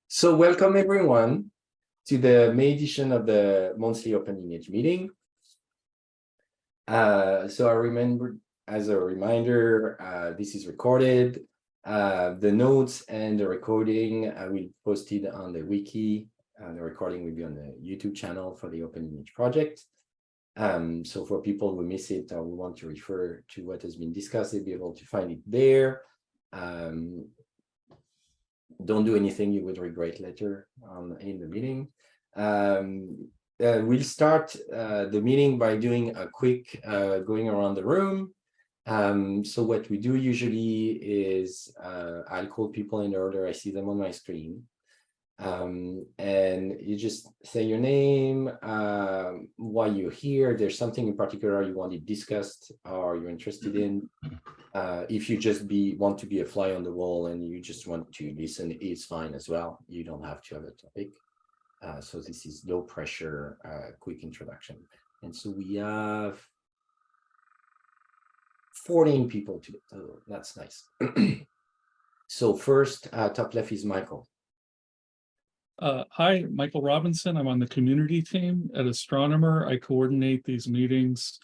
So welcome everyone to the May edition of the monthly OpenLineage meeting. So I remember, as a reminder, this is recorded. The notes and the recording will be posted on the wiki. The recording will be on the YouTube channel for the OpenLineage project. So for people who miss it or who want to refer to what has been discussed, they'll be able to find it there. Don't do anything you would regret later in the meeting. We'll start the meeting by doing a quick going around the room. So what we do usually is I'll call people in the order I see them on my screen. And you just say your name, why you're here. There's something in particular you want it discussed or you're interested in. If you just want to be a fly on the wall and you just want to listen, it's fine as well. You don't have to have a topic. So this is low pressure, quick introduction. And so we have 14 people today. Oh, that's nice. So first, top left is Michael. Hi, Michael Robinson. I'm on the community team at Astronomer. I coordinate these meetings,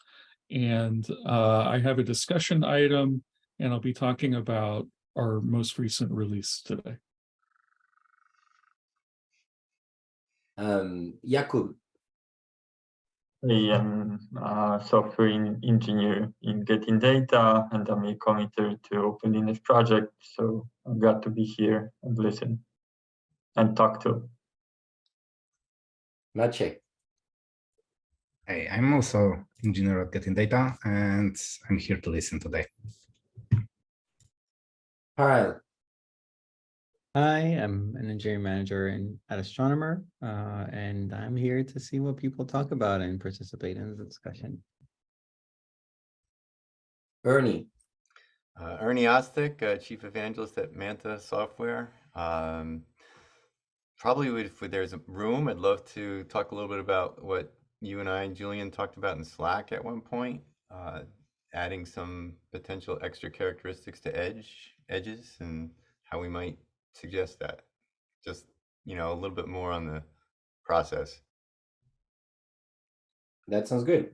and I have a discussion item, and I'll be talking about our most recent release today. Jakub. Hey, I'm a software engineer in Getting Data, and I'm a committer to OpenLineage project. So I'm glad to be here and listen and talk to. Maciej. Hey, I'm also engineer at Getting Data, and I'm here to listen today. Harald. Hi, I'm an engineering manager at Astronomer, and I'm here to see what people talk about and participate in the discussion. Ernie. Ernie Ostick, Chief Evangelist at Manta Software. Probably if there's a room, I'd love to talk a little bit about what you and I and Julian talked about in Slack at one point, adding some potential extra characteristics to edges and how we might suggest that. Just, a little bit more on the process. That sounds good.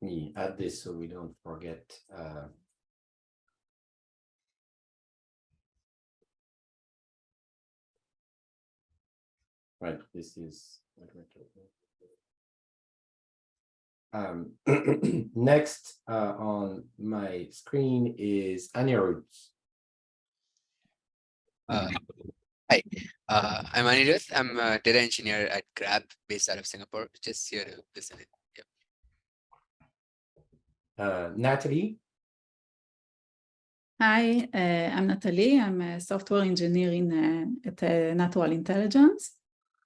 Let me add this so we don't forget. Right, this is next on my screen is Anirudh. Hi, I'm Anirudh. I'm a data engineer at Grab, based out of Singapore. Just here to listen in. Yep. Natalie. Hi, I'm Natalie. I'm a software engineer at Natural Intelligence.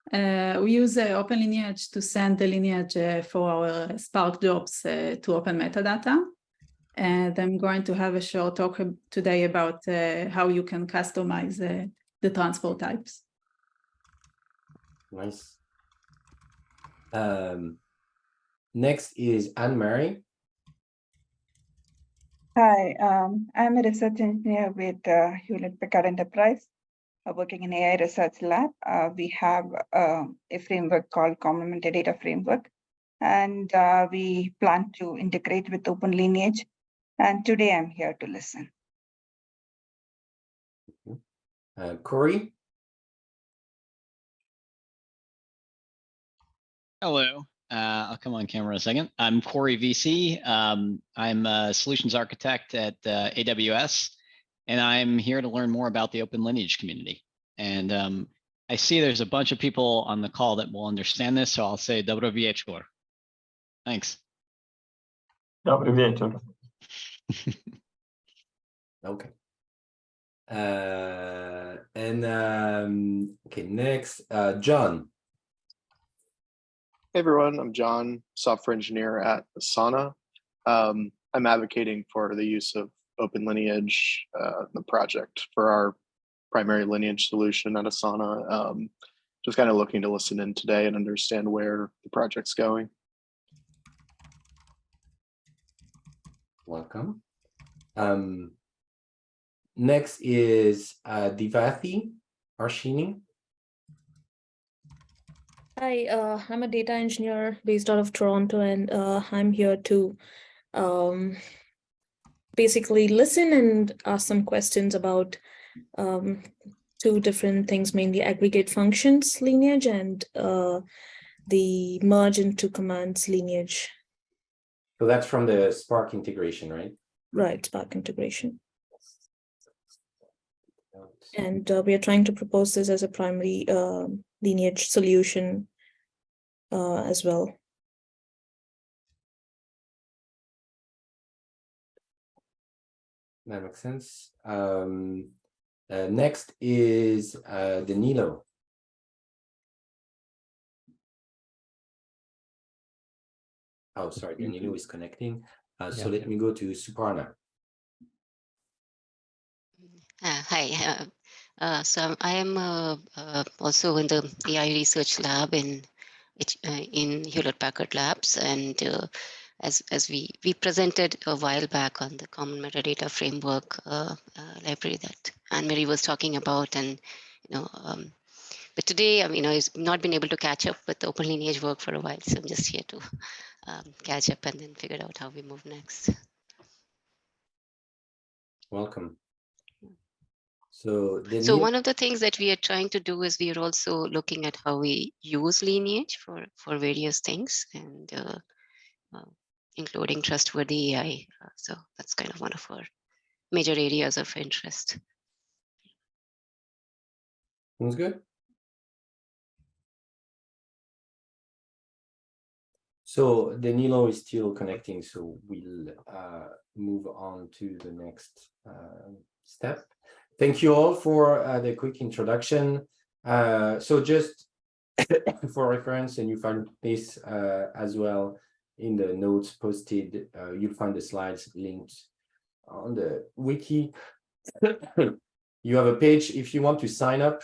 We use OpenLineage to send the lineage for our Spark jobs to open metadata. And I'm going to have a short talk today about how you can customize the transport types. Nice. Next is Anne-Marie. Hi, I'm a research engineer with Hewlett-Packard Enterprise, working in AI Research Lab. We have a framework called Complementary Data Framework, and we plan to integrate with OpenLineage. And today I'm here to listen. Corey. Hello. I'll come on camera in a second. I'm Corey VC. I'm a solutions architect at AWS, and I'm here to learn more about the OpenLineage community. And I see there's a bunch of people on the call that will understand this, so I'll say dobro wieczór. Thanks. Dobry wieczór. Okay. Okay, next, John. Hey everyone, I'm John, software engineer at Asana. I'm advocating for the use of OpenLineage, the project for our primary lineage solution at Asana. Just kind of looking to listen in today and understand where the project's going. Welcome. Next is Divathi Arshini. Hi, I'm a data engineer based out of Toronto, and I'm here to basically listen and ask some questions about two different things, mainly aggregate functions lineage and the merge into commands lineage. So that's from the Spark integration, right? Right, Spark integration. And we are trying to propose this as a primary lineage solution as well. That makes sense. Next is Danilo. Oh, sorry, Danilo is connecting. So let me go to Suparna. Hi. So I am also in the AI research lab in Hewlett-Packard Labs, and as we presented a while back on the Common Metadata Framework library that Anne-Marie was talking about, and but today I've not been able to catch up with the OpenLineage work for a while, so I'm just here to catch up and then figure out how we move next. Welcome. So one of the things that we are trying to do is we are also looking at how we use lineage for various things, and including trustworthy AI. So that's kind of one of our major areas of interest. Sounds good. So Danilo is still connecting, so we'll move on to the next step. Thank you all for the quick introduction. So just for reference, and you find this as well in the notes posted, you'll find the slides linked on the wiki. You have a page if you want to sign up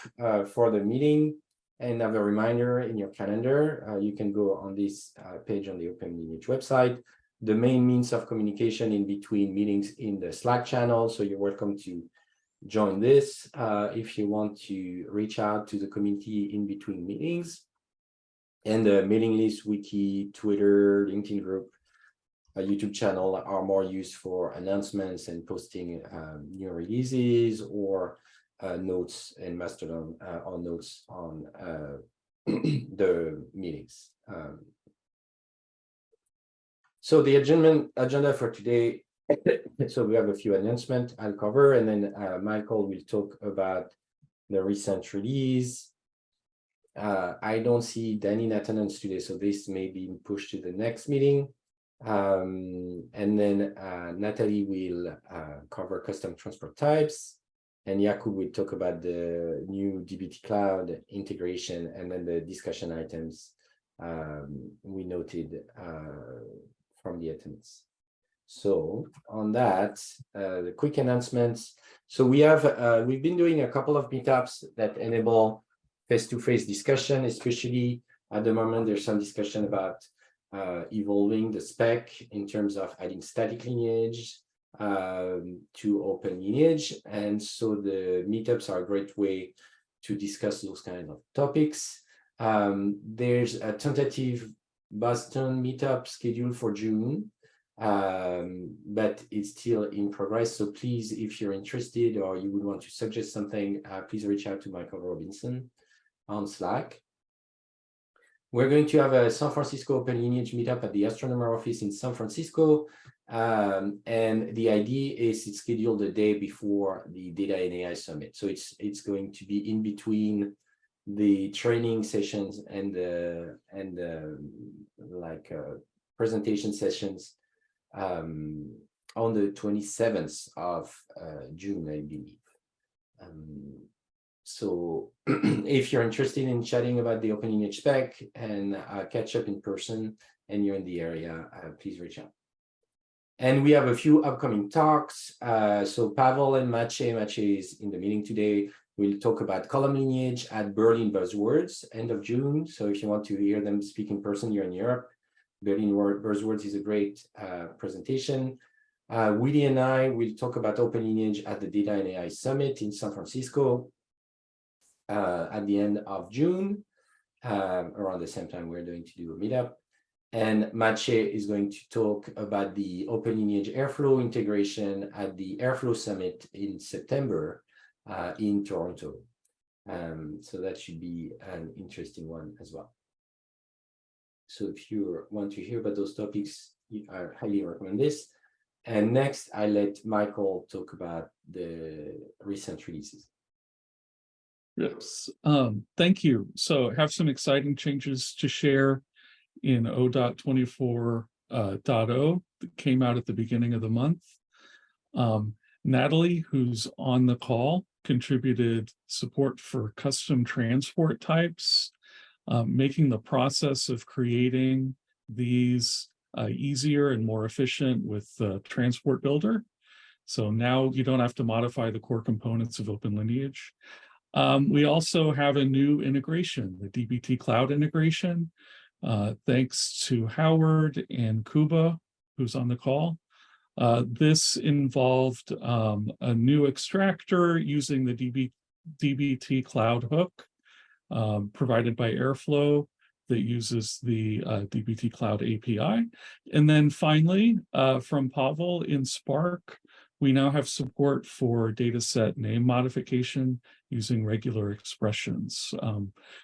for the meeting and have a reminder in your calendar. You can go on this page on the OpenLineage website. The main means of communication in between meetings in the Slack channel, so you're welcome to join this if you want to reach out to the community in between meetings. And the mailing list, wiki, Twitter, LinkedIn group, YouTube channel are more used for announcements and posting new releases or notes and Mastodon or notes on the meetings. So the agenda for today, so we have a few announcements I'll cover, and then Michael will talk about the recent release. I don't see Danny in attendance today, so this may be pushed to the next meeting. And then Natalie will cover custom transport types, and Jakub will talk about the new dbt cloud integration, and then the discussion items we noted from the attendance. So on that, the quick announcements. So we've been doing a couple of meetups that enable face-to-face discussion, especially at the moment. There's some discussion about evolving the spec in terms of adding static lineage to OpenLineage, and so the meetups are a great way to discuss those kinds of topics. There's a tentative Boston meetup scheduled for June, but it's still in progress. So please, if you're interested or you would want to suggest something, please reach out to Michael Robinson on Slack. We're going to have a San Francisco OpenLineage meetup at the Astronomer office in San Francisco. And the idea is it's scheduled the day before the Data and AI Summit. So it's going to be in between the training sessions and the presentation sessions on the 27th of June, I believe. So if you're interested in chatting about the OpenLineage spec and catch up in person and you're in the area, please reach out. And we have a few upcoming talks. So Pavel and Maciej is in the meeting today. We'll talk about column lineage at Berlin Buzzwords, end of June. So if you want to hear them speak in person, you're in Europe. Berlin Buzzwords is a great presentation. Willie and I will talk about OpenLineage at the Data and AI Summit in San Francisco at the end of June. Around the same time, we're going to do a meetup. And Maciej is going to talk about the OpenLineage Airflow integration at the Airflow Summit in September in Toronto. So that should be an interesting one as well. So if you want to hear about those topics, I highly recommend this. And next, I let Michael talk about the recent releases. Yes, thank you. So I have some exciting changes to share in O.24.0 that came out at the beginning of the month. Natalie, who's on the call, contributed support for custom transport types, making the process of creating these easier and more efficient with Transport Builder. So now you don't have to modify the core components of OpenLineage. We also have a new integration, the dbt Cloud integration, thanks to Howard and Kuba, who's on the call. This involved a new extractor using the dbt Cloud hook provided by Airflow that uses the dbt Cloud API. And then finally, from Pavel in Spark, we now have support for dataset name modification using regular expressions.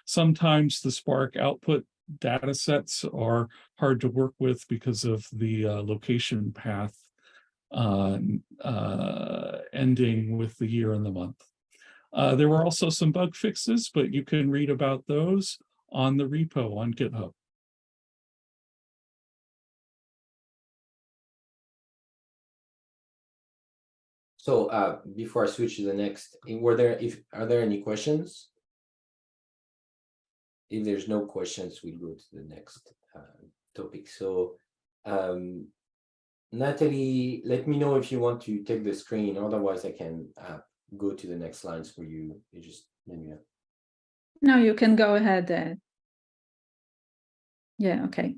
Sometimes the Spark output datasets are hard to work with because of the location path ending with the year and the month. There were also some bug fixes, but you can read about those on the repo on GitHub. So before I switch to the next, are there any questions? If there's no questions, we'll go to the next topic. So Natalie, let me know if you want to take the screen. Otherwise, I can go to the next slides for you. You just let me know. No, you can go ahead. Yeah, okay.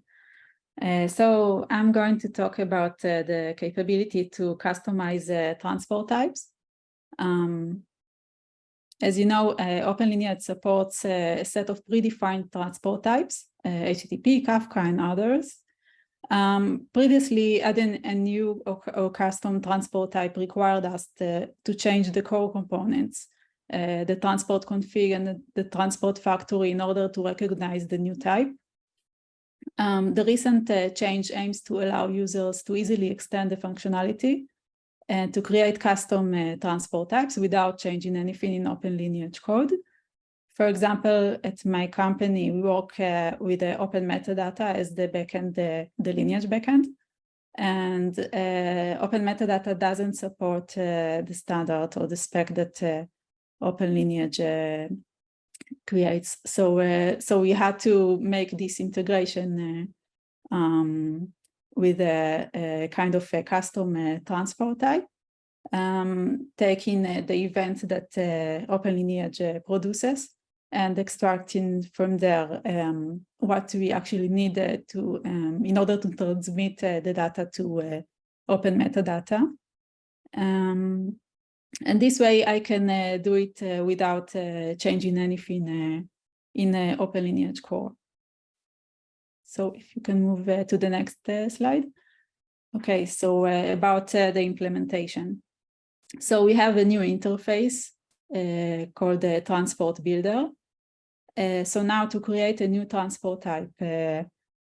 So I'm going to talk about the capability to customize transport types. As you know, OpenLineage supports a set of predefined transport types, HTTP, Kafka, and others. Previously, adding a new or custom transport type required us to change the core components, the transport config and the transport factory in order to recognize the new type. The recent change aims to allow users to easily extend the functionality and to create custom transport types without changing anything in OpenLineage code. For example, at my company, we work with the open metadata as the backend, the lineage backend. And open metadata doesn't support the standard or the spec that OpenLineage creates. So we had to make this integration with a kind of a custom transport type, taking the event that OpenLineage produces and extracting from there what we actually need to in order to transmit the data to open metadata. And this way I can do it without changing anything in OpenLineage core. So if you can move to the next slide. Okay, so about the implementation. So we have a new interface called the Transport Builder. So now to create a new transport type,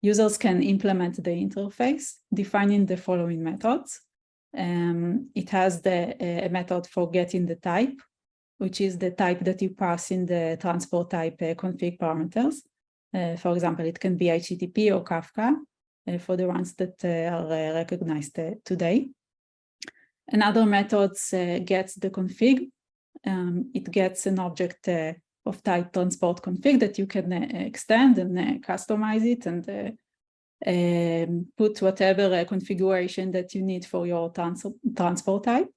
users can implement the interface, defining the following methods. It has a method for getting the type, which is the type that you pass in the transport type config parameters. For example, it can be HTTP or Kafka for the ones that are recognized today. Another method gets the config. It gets an object of type transport config that you can extend and customize it and put whatever configuration that you need for your transport type.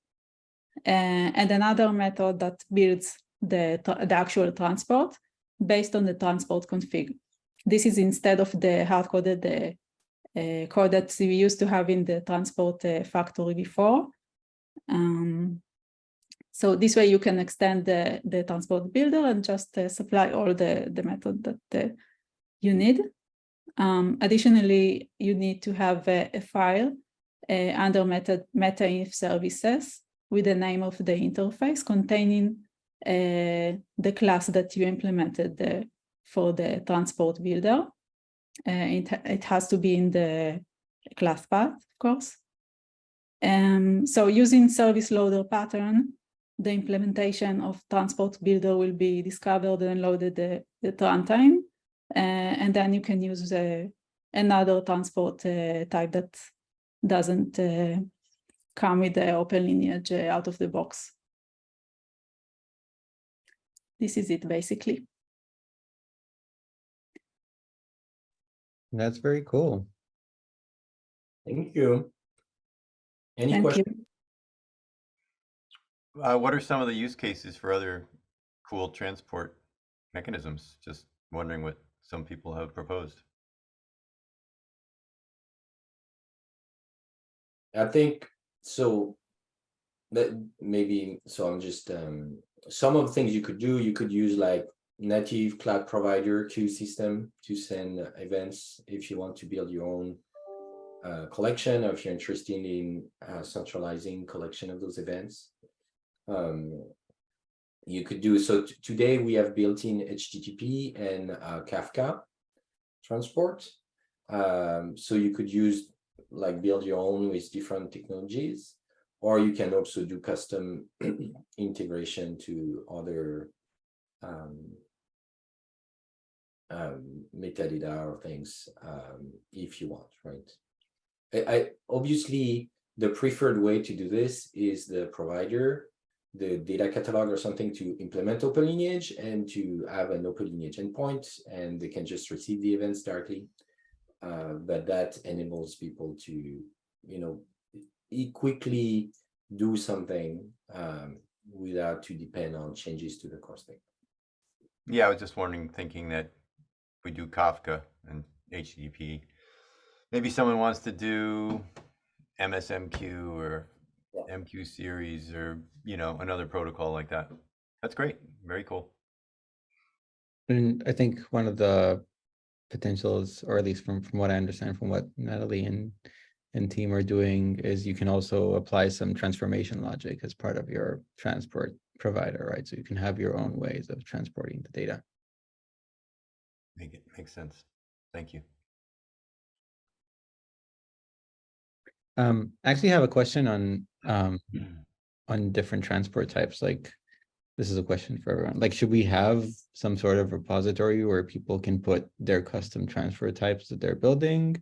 And another method that builds the actual transport based on the transport config. This is instead of the hard-coded code that we used to have in the transport factory before. So this way you can extend the transport builder and just supply all the method that you need. Additionally, you need to have a file under meta-inf services with the name of the interface containing the class that you implemented for the transport builder. It has to be in the class path, of course. So using service loader pattern, the implementation of transport builder will be discovered and loaded at runtime. And then you can use another transport type that doesn't come with the OpenLineage out of the box. This is it, basically. That's very cool. Thank you. Any Thank questions? you. What are some of the use cases for other cool transport mechanisms? Just wondering what some people have proposed. I think so. That maybe so. I'm just some of the things you could do. You could use like native cloud provider queue system to send events if you want to build your own collection, or if you're interested in centralizing collection of those events. You could do so. Today we have built-in HTTP and Kafka transport. So you could use like build your own with different technologies, or you can also do custom integration to other metadata or things if you want, right? I obviously the preferred way to do this is the provider, the data catalog or something to implement OpenLineage and to have an OpenLineage endpoint, and they can just receive the events directly. But that enables people to, you know, quickly do something without to depend on changes to the core spec. Yeah, I was just wondering, thinking that we do Kafka and HTTP. Maybe someone wants to do MSMQ or MQ series, or another protocol like that. That's great. Very cool. And I think one of the potentials, or at least from what I understand from what Natalie and team are doing, is you can also apply some transformation logic as part of your transport provider, right? So you can have your own ways of transporting the data. Makes sense. Thank you. I actually have a question on different transport types. Like, this is a question for everyone. Like, should we have some sort of repository where people can put their custom transfer types that they're building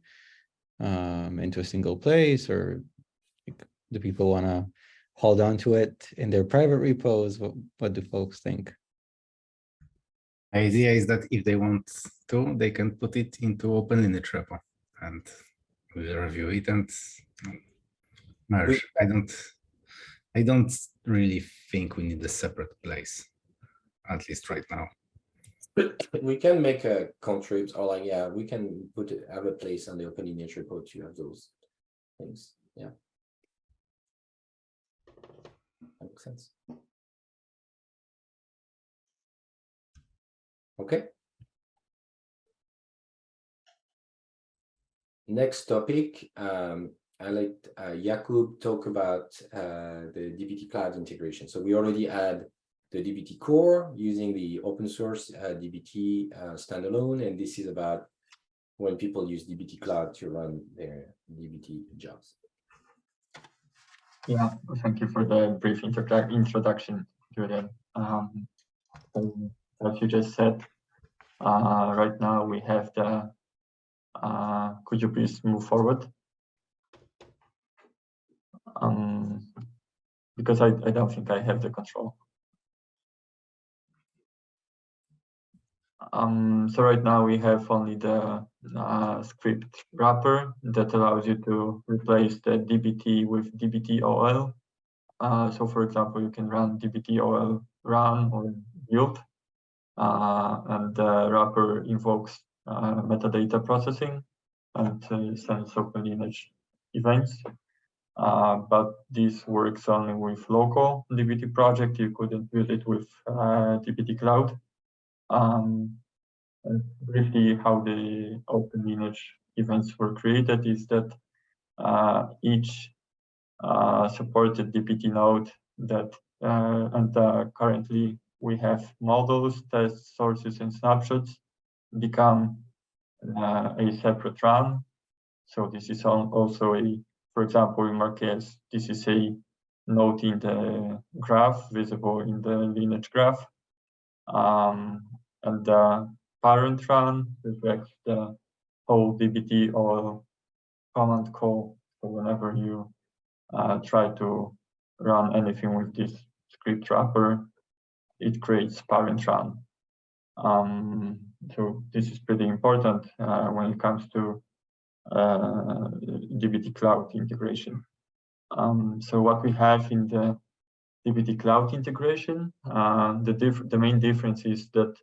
into a single place, or do people want to hold on to it in their private repos? What do folks think? The idea is that if they want to, they can put it into OpenLineage repo, and we'll review it and merge. I don't really think we need a separate place, at least right now. But we can make a contribs, or like, yeah, we can have a place on the OpenLineage repo to have those things. Yeah, that makes sense. Okay. Next topic. I let Jakub talk about the dbt cloud integration. So we already had the dbt core using the open source dbt standalone, and this is about when people use dbt cloud to run their dbt jobs. Yeah, thank you for the brief introduction, Julian. As you just said, right now we have the, could you please move forward? Because I don't think I have the control. So right now we have only the script wrapper that allows you to replace the dbt with dbt-ol. So for example, you can run dbt-ol run or build, and the wrapper invokes metadata processing and sends OpenLineage events. But this works only with local dbt project. You couldn't build it with dbt cloud. And briefly, how the OpenLineage events were created is that each supported dbt node that currently we have models, test sources, and snapshots become a separate run. So this is also a, for example, in our case, this is a node in the graph visible in the lineage graph. And the parent run reflects the whole dbt or command call. So whenever you try to run anything with this script wrapper, it creates parent run. So this is pretty important when it comes to dbt cloud integration. So what we have in the dbt cloud integration, the main difference is that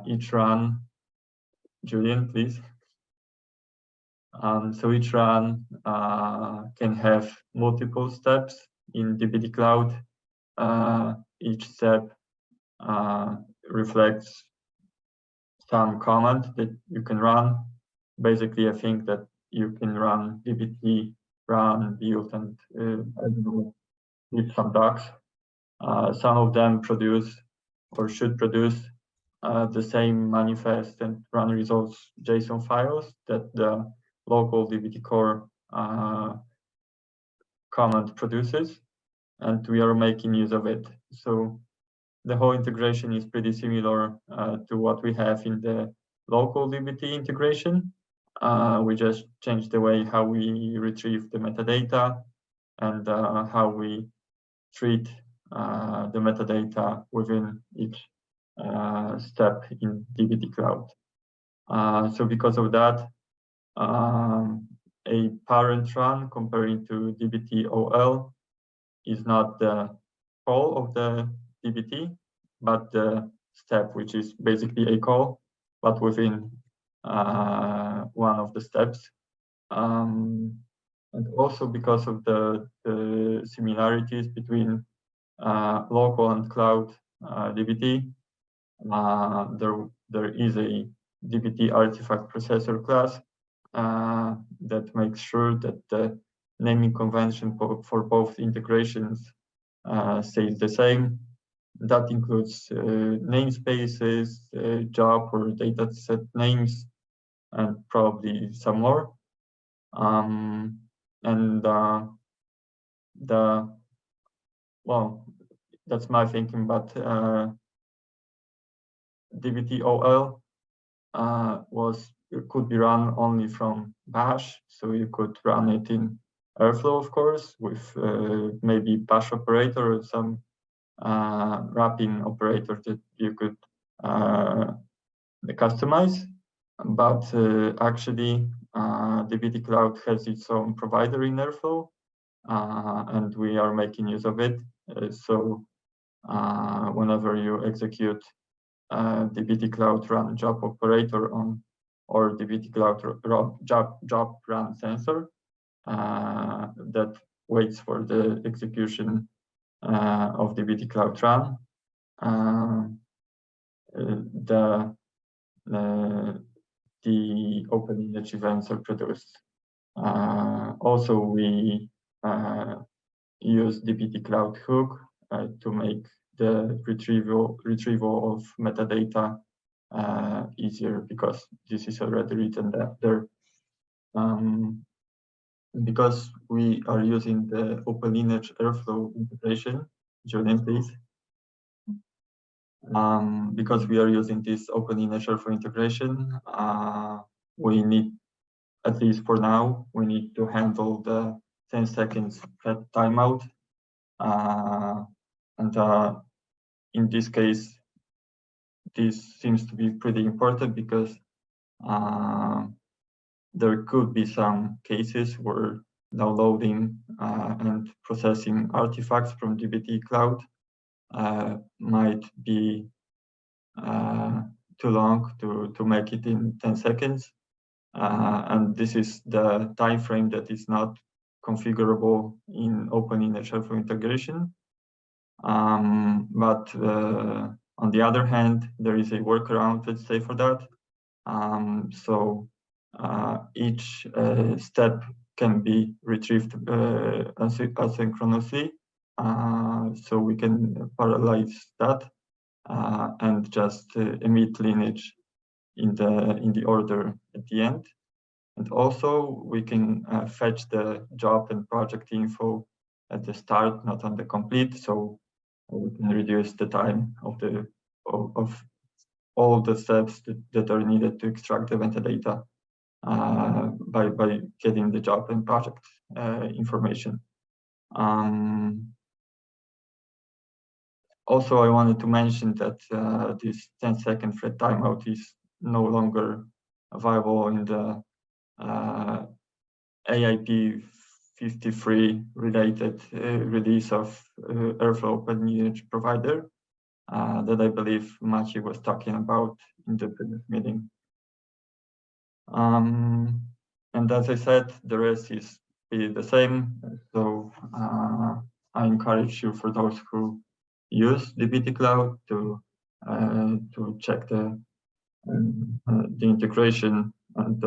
each run, Julian, please. So each run can have multiple steps in dbt cloud. Each step reflects some command that you can run. Basically, I think that you can run dbt, run, build, and I don't know, with some docs. Some of them produce or should produce the same manifest and run results JSON files that the local dbt core command produces, and we are making use of it. So the whole integration is pretty similar to what we have in the local dbt integration. We just changed the way how we retrieve the metadata and how we treat the metadata within each step in dbt cloud. So because of that, a parent run comparing to dbt OL is not the call of the dbt, but the step, which is basically a call, but within one of the steps. And also because of the similarities between local and cloud dbt, there is a dbt artifact processor class that makes sure that the naming convention for both integrations stays the same. That includes namespaces, job or dataset names, and probably some more. Well, that's my thinking, but dbt OL could be run only from bash, so you could run it in Airflow, of course, with maybe bash operator or some wrapping operator that you could customize. But actually, dbt cloud has its own provider in Airflow, and we are making use of it. So whenever you execute dbt cloud run job operator on or dbt cloud job run sensor that waits for the execution of dbt cloud run, the OpenLineage events are produced. Also, we use dbt cloud hook to make the retrieval of metadata easier, because this is already written there. Because we are using the OpenLineage Airflow integration, Julian, please. Because we are using this OpenLineage Airflow integration, we need, at least for now, we need to handle the 10 seconds fed timeout. And in this case, this seems to be pretty important because there could be some cases where downloading and processing artifacts from dbt cloud might be too long to make it in 10 seconds. and this is the time frame that is not configurable in OpenLineage Airflow integration. But on the other hand, there is a workaround, let's say, for that. So each step can be retrieved asynchronously. So we can parallelize that and just emit lineage in the order at the end. And also we can fetch the job and project info at the start, not on the complete. So we can reduce the time of all the steps that are needed to extract the metadata by getting the job and project information. Also, I wanted to mention that this 10-second thread timeout is no longer viable in the AIP 53 related release of Airflow OpenLineage provider that I believe Maciej was talking about in the previous meeting. And as I said, the rest is really the same. So I encourage you, for those who use dbt Cloud, to check the integration and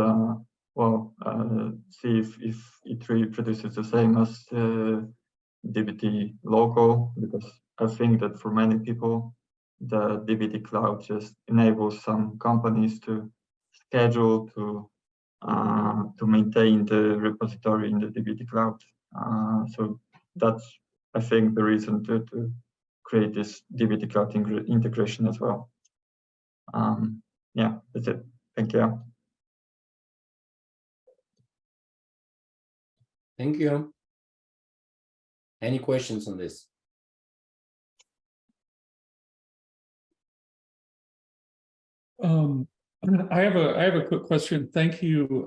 see if it really produces the same as dbt local, because I think that for many people, the dbt Cloud just enables some companies to schedule to maintain the repository in the dbt Cloud. So that's, I think, the reason to create this dbt Cloud integration as well. Yeah, that's it. Thank you. Thank you. Any questions on this? I have a quick question. Thank you,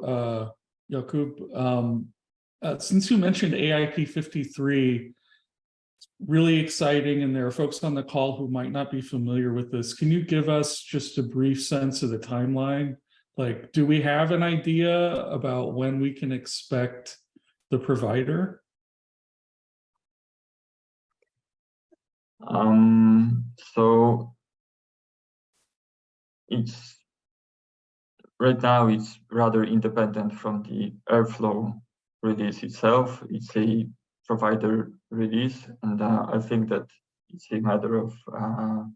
Jakub. Since you mentioned AIP 53, really exciting, and there are folks on the call who might not be familiar with this. Can you give us just a brief sense of the timeline? Like, do we have an idea about when we can expect the provider? So it's right now it's rather independent from the Airflow release itself. It's a provider release, and I think that it's a matter of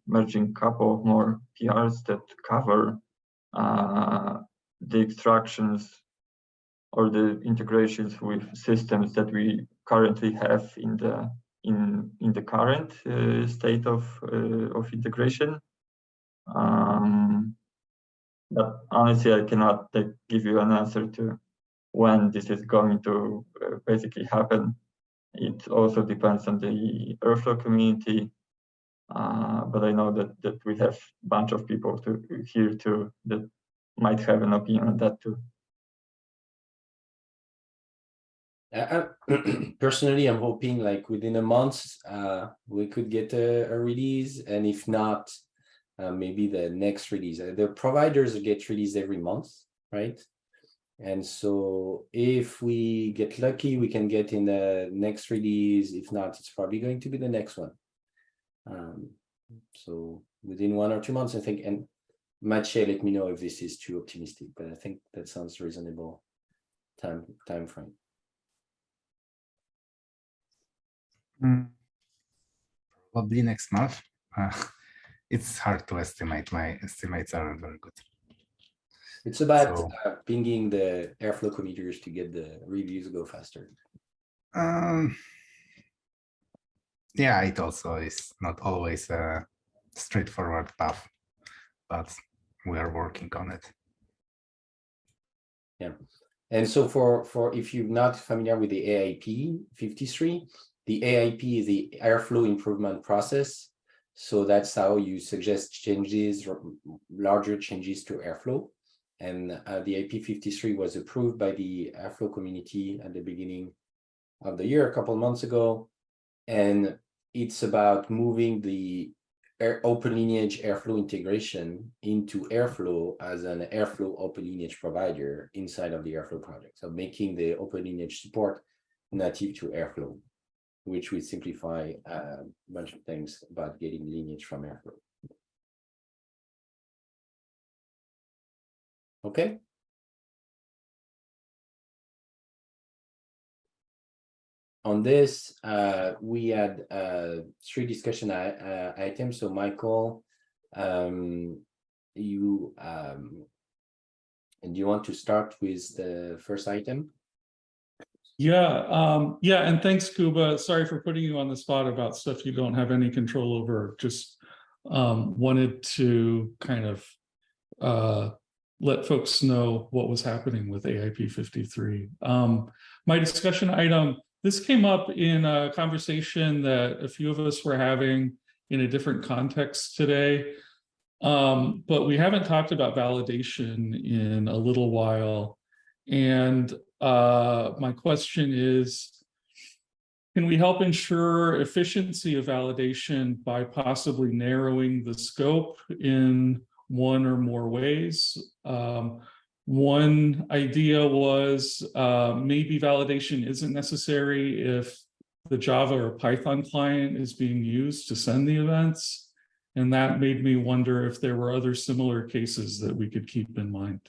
merging a couple more PRs that cover the extractions or the integrations with systems that we currently have in the current state of integration. But honestly, I cannot give you an answer to when this is going to basically happen. It also depends on the Airflow community, but I know that we have a bunch of people here too that might have an opinion on that too. Personally, I'm hoping like within a month we could get a release, and if not, maybe the next release. The providers get released every month, right? And so if we get lucky, we can get in the next release. If not, it's probably going to be the next one. So within 1 or 2 months, I think. And Maciej, let me know if this is too optimistic, but I think that sounds reasonable time frame. Probably next month. It's hard to estimate. My estimates aren't very good. It's about pinging the Airflow committers to get the reviews go faster. Yeah, it also is not always a straightforward path, but we are working on it. Yeah, and so for if you're not familiar with the AIP 53, the AIP is the Airflow improvement process. So that's how you suggest changes, larger changes to Airflow. And the IP 53 was approved by the Airflow community at the beginning of the year, a couple of months ago. And it's about moving the OpenLineage Airflow integration into Airflow as an Airflow OpenLineage provider inside of the Airflow project. So making the OpenLineage support native to Airflow, which will simplify a bunch of things about getting lineage from Airflow. Okay. On this, we had 3 discussion items. So Michael, do you want to start with the first item? Yeah, and thanks, Kuba. Sorry for putting you on the spot about stuff you don't have any control over. Just wanted to kind of let folks know what was happening with AIP 53. My discussion item, this came up in a conversation that a few of us were having in a different context today. But we haven't talked about validation in a little while. And my question is, can we help ensure efficiency of validation by possibly narrowing the scope in one or more ways? One idea was maybe validation isn't necessary if the Java or Python client is being used to send the events. And that made me wonder if there were other similar cases that we could keep in mind.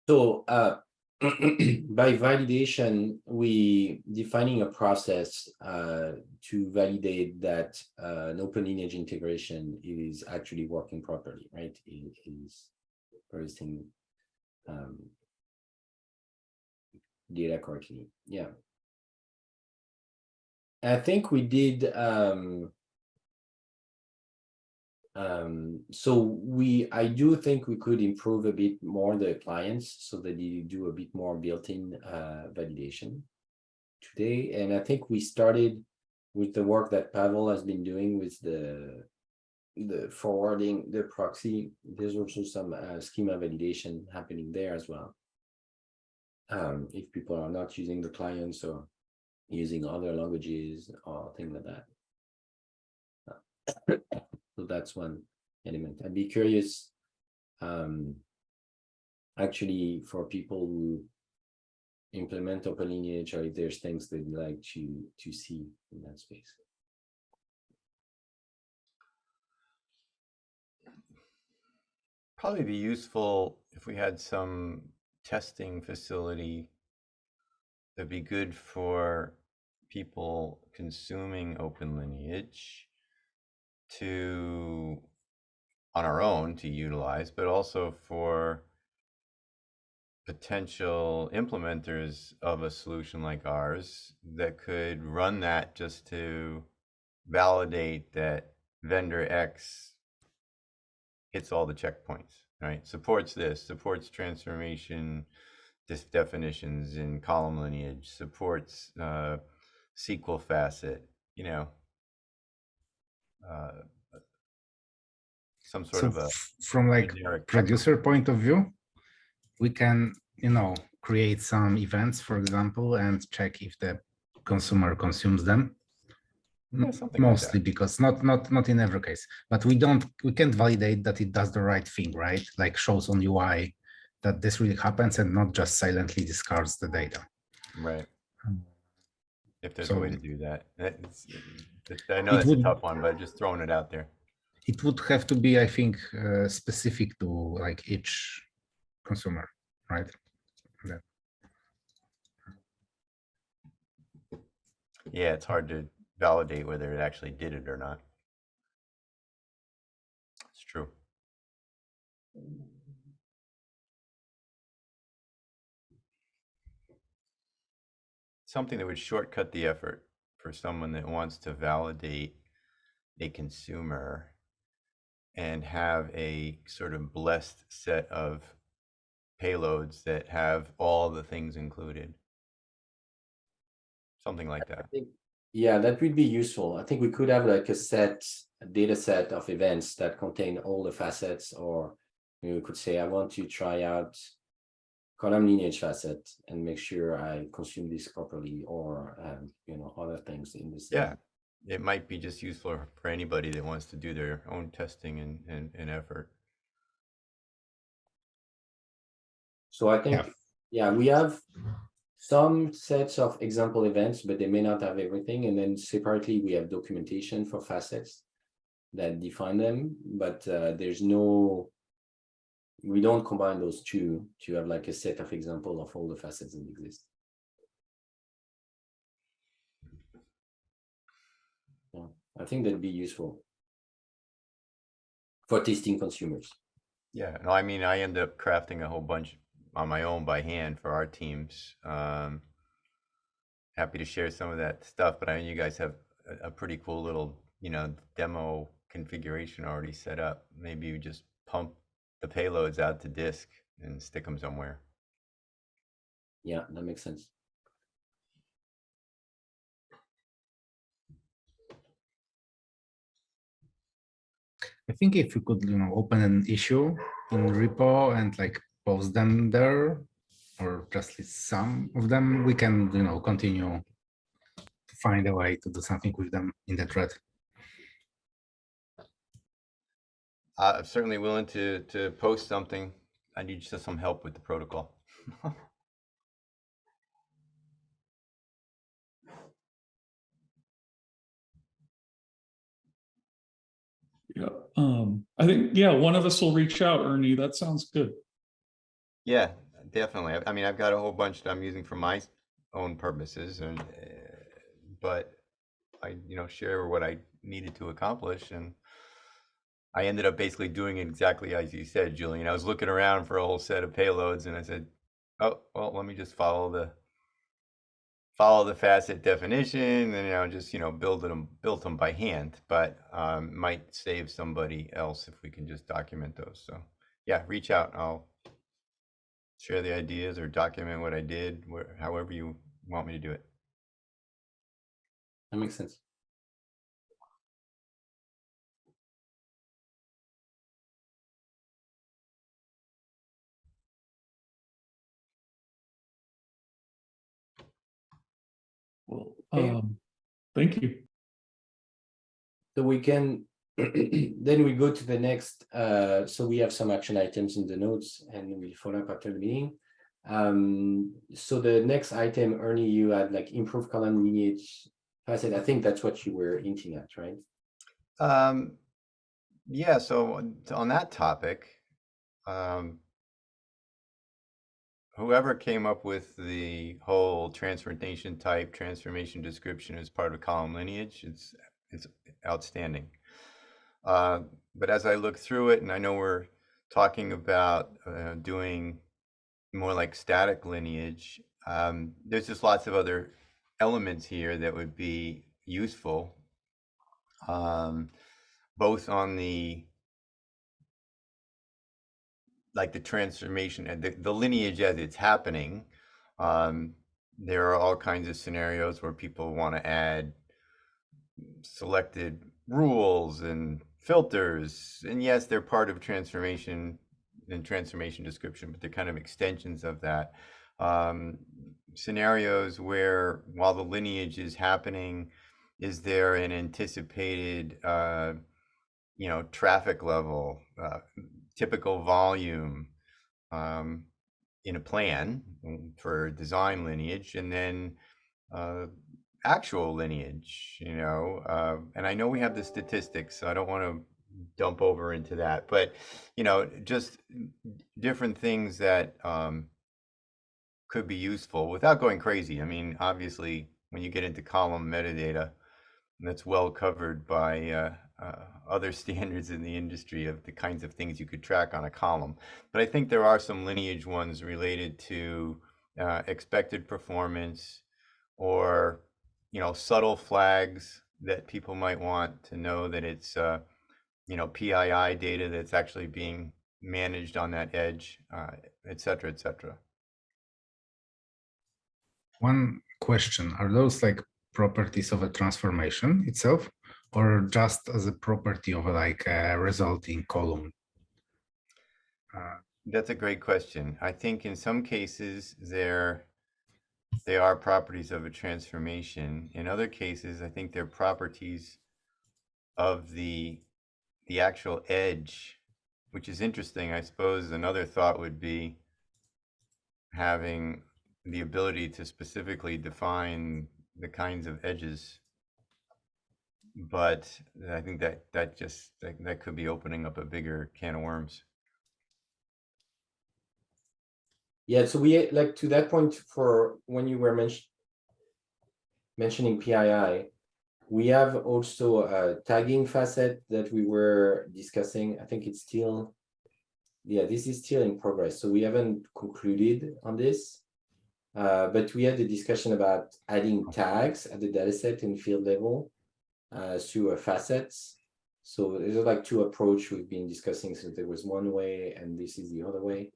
So by validation, we defining a process to validate that an OpenLineage integration is actually working properly, right? It is processing data correctly. Yeah. I think we did I do think we could improve a bit more the clients so that you do a bit more built-in validation today. And I think we started with the work that Pavel has been doing with the forwarding the proxy. There's also some schema validation happening there as well. If people are not using the clients or using other languages or things like that. So that's one element. I'd be curious, actually, for people who implement OpenLineage, or if there's things they'd like to see in that space. Probably be useful if we had some testing facility that'd be good for people consuming OpenLineage to on our own to utilize, but also for potential implementers of a solution like ours that could run that just to validate that vendor X hits all the checkpoints, right? Supports this, supports transformation definitions in column lineage, supports SQL facet, you know, some sort of a from like producer point of view, we can, you know, create some events, for example, and check if the consumer consumes them. Yeah, mostly like because not in every case, but we can't validate that it does the right thing, right? Like shows on UI that this really happens and not just silently discards the data. Right. If there's a way to do that. I know that's a tough one, but just throwing it out there. It would have to be, I think, specific to like each consumer, right? Yeah, it's hard to validate whether it actually did it or not. It's true. Something that would shortcut the effort for someone that wants to validate a consumer and have a sort of blessed set of payloads that have all the things included. Something like that. Yeah, that would be useful. I think we could have like a data set of events that contain all the facets, or we could say, I want to try out column lineage facet and make sure I consume this properly, or you know, other things in this. Yeah, it might be just useful for anybody that wants to do their own testing and effort. So I think, yeah, we have some sets of example events, but they may not have everything. And then separately, we have documentation for facets that define them, but there's no, we don't combine those two to have like a set of example of all the facets that exist. Yeah, I think that'd be useful for testing consumers. Yeah, no, I mean, I end up crafting a whole bunch on my own by hand for our teams. Happy to share some of that stuff, but I mean, you guys have a pretty cool little, you know, demo configuration already set up. Maybe you just pump the payloads out to disk and stick them somewhere. Yeah, that makes sense. I think if you could, you know, open an issue in repo and like post them there, or just list some of them, we can, you know, continue to find a way to do something with them in the thread. I'm certainly willing to post something. I need just some help with the protocol. Yeah, I think, yeah, one of us will reach out, Ernie. That sounds good. Yeah, definitely. I mean, I've got a whole bunch that I'm using for my own purposes, and but I, you know, share what I needed to accomplish, and I ended up basically doing exactly as you said, Julian. I was looking around for a whole set of payloads, and I said, "Oh, well, let me just follow the facet definition, and you know, just built them by hand." But might save somebody else if we can just document those. So yeah, reach out. I'll share the ideas or document what I did, however you want me to do it. That makes sense. Well, thank you. So we can then we go to the next. So we have some action items in the notes, and we'll follow up after the meeting. So the next item, Ernie, you had like improve column lineage facet. I think that's what you were hinting at, right? Yeah. So on that topic, whoever came up with the whole transformation type, transformation description as part of column lineage, it's outstanding. But as I look through it, and I know we're talking about doing more like static lineage, there's just lots of other elements here that would be useful, both on the transformation and the lineage as it's happening. There are all kinds of scenarios where people want to add selected rules and filters, and yes, they're part of transformation and transformation description, but they're kind of extensions of that. Scenarios where while the lineage is happening, is there an anticipated traffic level, typical volume in a plan for design lineage, and then actual lineage, and I know we have the statistics, so I don't want to dump over into that, but just different things that could be useful without going crazy. I mean, obviously, when you get into column metadata, that's well covered by other standards in the industry of the kinds of things you could track on a column. But I think there are some lineage ones related to expected performance, or subtle flags that people might want to know that it's PII data that's actually being managed on that edge, et cetera, et cetera. One question: are those like properties of a transformation itself, or just as a property of a resulting column? That's a great question. I think in some cases they're they are properties of a transformation. In other cases, I think they're properties of the actual edge, which is interesting. I suppose another thought would be having the ability to specifically define the kinds of edges. But I think that could be opening up a bigger can of worms. Yeah, so we like to that point for when you were mentioning PII, we have also a tagging facet that we were discussing. I think it's still, yeah, this is still in progress. So we haven't concluded on this, but we had the discussion about adding tags at the dataset and field level through facets. So there's like two approaches we've been discussing. So there was one way and this is the other way.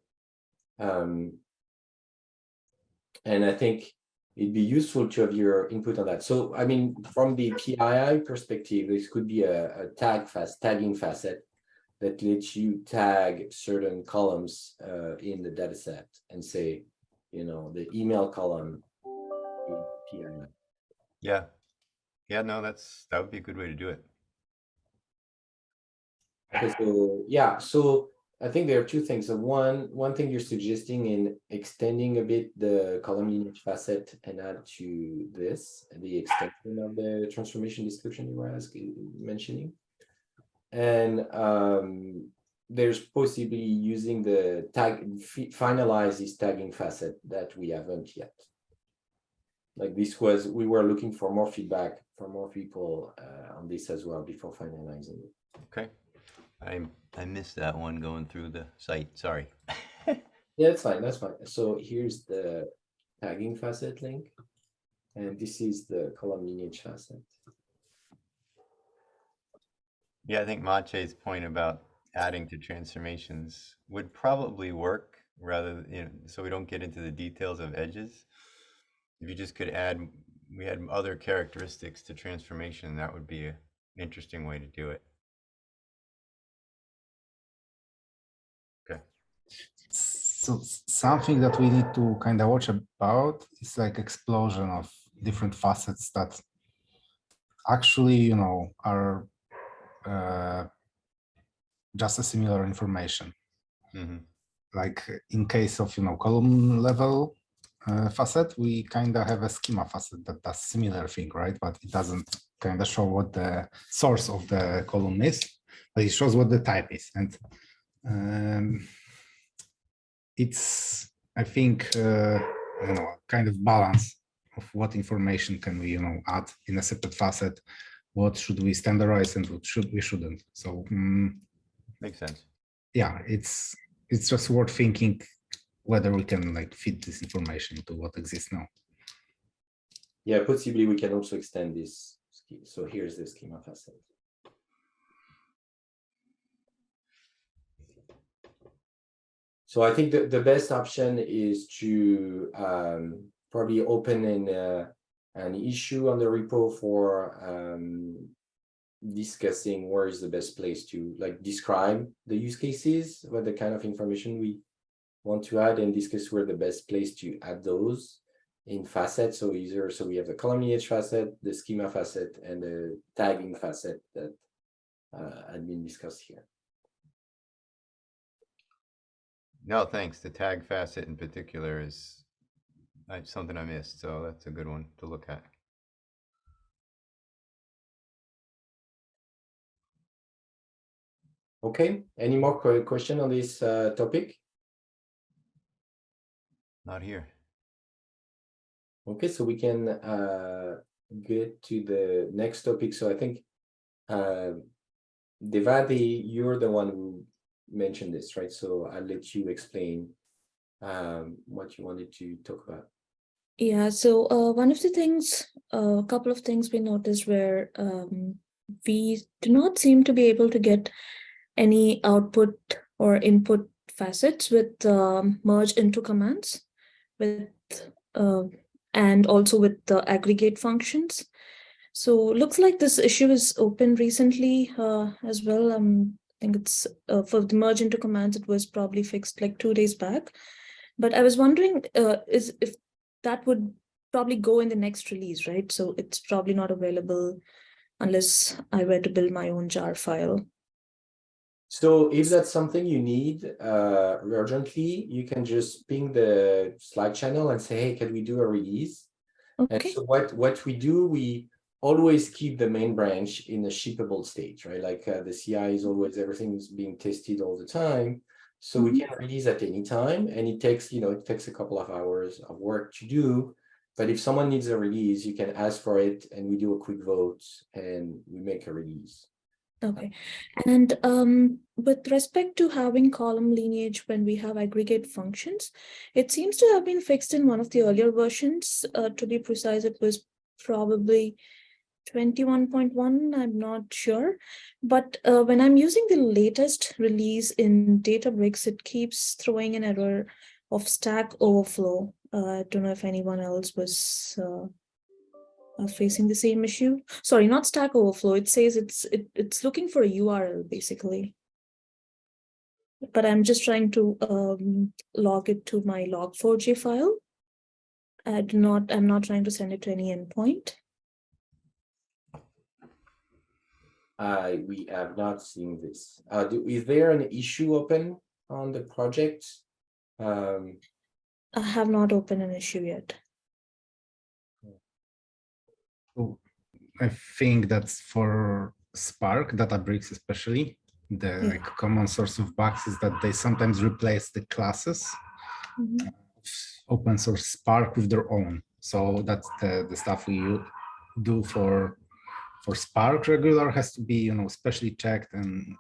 And I think it'd be useful to have your input on that. So, I mean, from the PII perspective, this could be a tagging facet that lets you tag certain columns in the data set and say, you know, the email column in PII. Yeah. Yeah, no, that would be a good way to do it. Okay, so yeah, so I think there are two things. So one thing you're suggesting in extending a bit the column lineage facet and add to this, the extension of the transformation description you were mentioning. And there's possibly using the tag, finalize this tagging facet that we haven't yet. Like we were looking for more feedback from more people on this as well before finalizing it. Okay. I missed that one going through the site. Sorry. Yeah, that's fine. That's fine. So here's the tagging facet link, and this is the column lineage facet. Yeah, I think Maciej's point about adding to transformations would probably work rather, so we don't get into the details of edges. If you just could we had other characteristics to transformation, that would be an interesting way to do it. Okay. So something that we need to kind of watch about is like explosion of different facets that actually, are just a similar information. Mm-hmm. Like in case of, column level facet, we kind of have a schema facet that does similar thing, right? But it doesn't kind of show what the source of the column is, but it shows what the type is. And it's, I think, kind of balance of what information can we, add in a separate facet, what should we standardize and what we shouldn't. So makes sense. Yeah, it's just worth thinking whether we can like fit this information into what exists now. Yeah, possibly we can also extend this. So here's the schema facet. So I think the best option is to probably open an issue on the repo for discussing where is the best place to like describe the use cases, what the kind of information we want to add, and discuss where the best place to add those in facets. So we have the column lineage facet, the schema facet, and the tagging facet that had been discussed here. No, thanks. The tag facet in particular is something I missed, so that's a good one to look at. Okay, any more question on this topic? Not here. Okay, so we can get to the next topic. So I think, Devati, you're the one who mentioned this, right? So I'll let you explain what you wanted to talk about. Yeah, so one of the things, a couple of things we noticed where we do not seem to be able to get any output or input facets with merge into commands with and also with the aggregate functions. So looks like this issue is open recently as well. I think it's for the merge into commands, it was probably fixed like 2 days back. But I was wondering if that would probably go in the next release, right? So it's probably not available unless I were to build my own jar file. So if that's something you need urgently, you can just ping the Slack channel and say, hey, can we do a release? Okay. And so what we do, we always keep the main branch in a shippable state, right? Like the CI is always, everything's being tested all the time. So we can release at any time, and it takes, it takes a couple of hours of work to do. But if someone needs a release, you can ask for it, and we do a quick vote, and we make a release. Okay. And with respect to having column lineage when we have aggregate functions, it seems to have been fixed in one of the earlier versions. To be precise, it was probably 21.1, I'm not sure. But when I'm using the latest release in Databricks, it keeps throwing an error of Stack Overflow. I don't know if anyone else was facing the same issue. Sorry, not Stack Overflow. It says it's looking for a URL basically. But I'm just trying to log it to my log4j file. I'm not trying to send it to any endpoint. We have not seen this. Is there an issue open on the project? I have not opened an issue yet. I think that's for Spark, Databricks especially. The like common source of bugs is that they sometimes replace the classes open source Spark with their own. So that's the stuff we do for Spark regular has to be, specially checked and,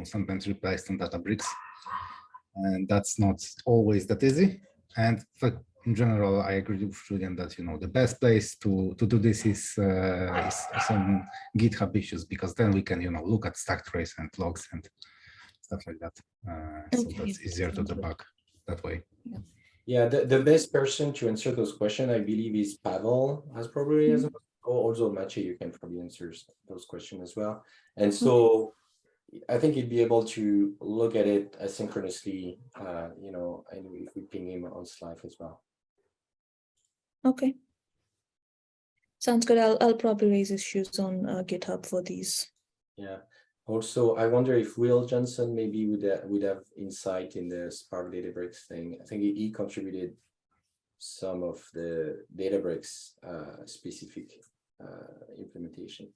sometimes replaced on Databricks. And that's not always that easy. And like in general, I agree with Julian that, the best place to do this is some GitHub issues, because then we can, look at stack trace and logs and stuff like that. So that's easier to debug that way. Yeah, the best person to answer those questions, I believe, is Pavel. As probably as also Maciej, you can probably answer those questions as well. And so I think you'd be able to look at it asynchronously, and if we ping him on Slack as well. Okay. Sounds good. I'll probably raise issues on GitHub for these. Yeah. Also, I wonder if Will Johnson maybe would have insight in the Spark Databricks thing. I think he contributed some of the Databricks specific implementation.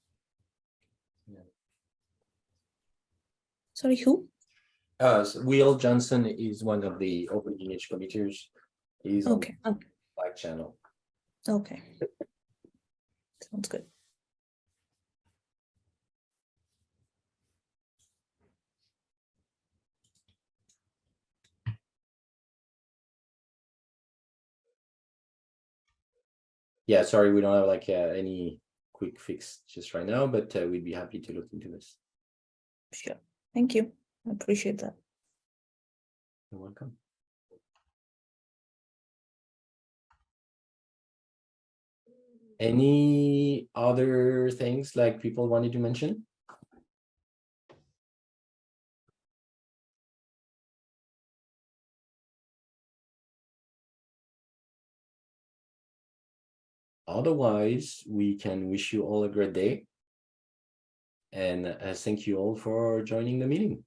Yeah. Sorry, who? So Will Johnson is one of the OpenLineage committers. He's on the Slack channel. Okay. Sounds good. Yeah, sorry, we don't have like any quick fix just right now, but we'd be happy to look into this. Sure. Thank you. I appreciate that. You're welcome. Any other things like people wanted to mention? Otherwise, we can wish you all a great day. And thank you all for joining the meeting.